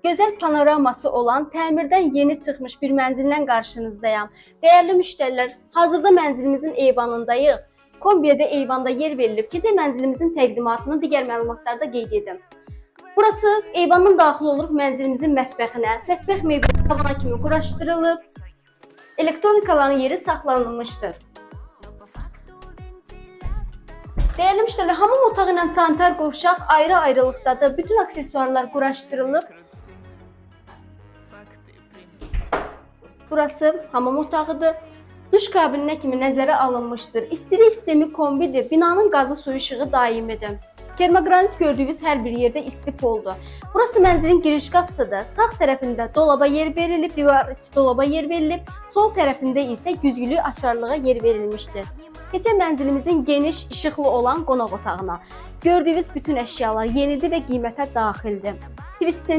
Gözəl panoraması olan, təmirdən yeni çıxmış bir mənzillə qarşınızdayam. Dəyərli müştərilər, hazırda mənzilimizin eyvanındayıq. Kombiyə də eyvanda yer verilib. Keçən mənzilimizin təqdimatını digər məlumatlarda qeyd edim. Burası eyvandan daxil oluruq mənzilimizin mətbəxinə. Mətbəx mebeli tavana kimi quraşdırılıb. Elektronikaların yeri saxlanılmışdır. Dəyərli müştərilər, hamam otağı ilə sanitar qovşaq ayrı-ayrılıqdadır. Bütün aksesuarlar quraşdırılıb. Burası hamam otağıdır. Duş kabininə kimi nəzərə alınmışdır. İstilik sistemi kombidir. Binanın qazı suyu işığı daimidir. Termogranit gördüyünüz hər bir yerdə isti poldur. Burası mənzilin giriş qapısıdır. Sağ tərəfində dolaba yer verilib, divar içi dolaba yer verilib. Sol tərəfində isə güzgülü açarlığa yer verilmişdir. Keçən mənzilimizin geniş, işıqlı olan qonaq otağına. Gördüyünüz bütün əşyalar yenidir və qiymətə daxildir.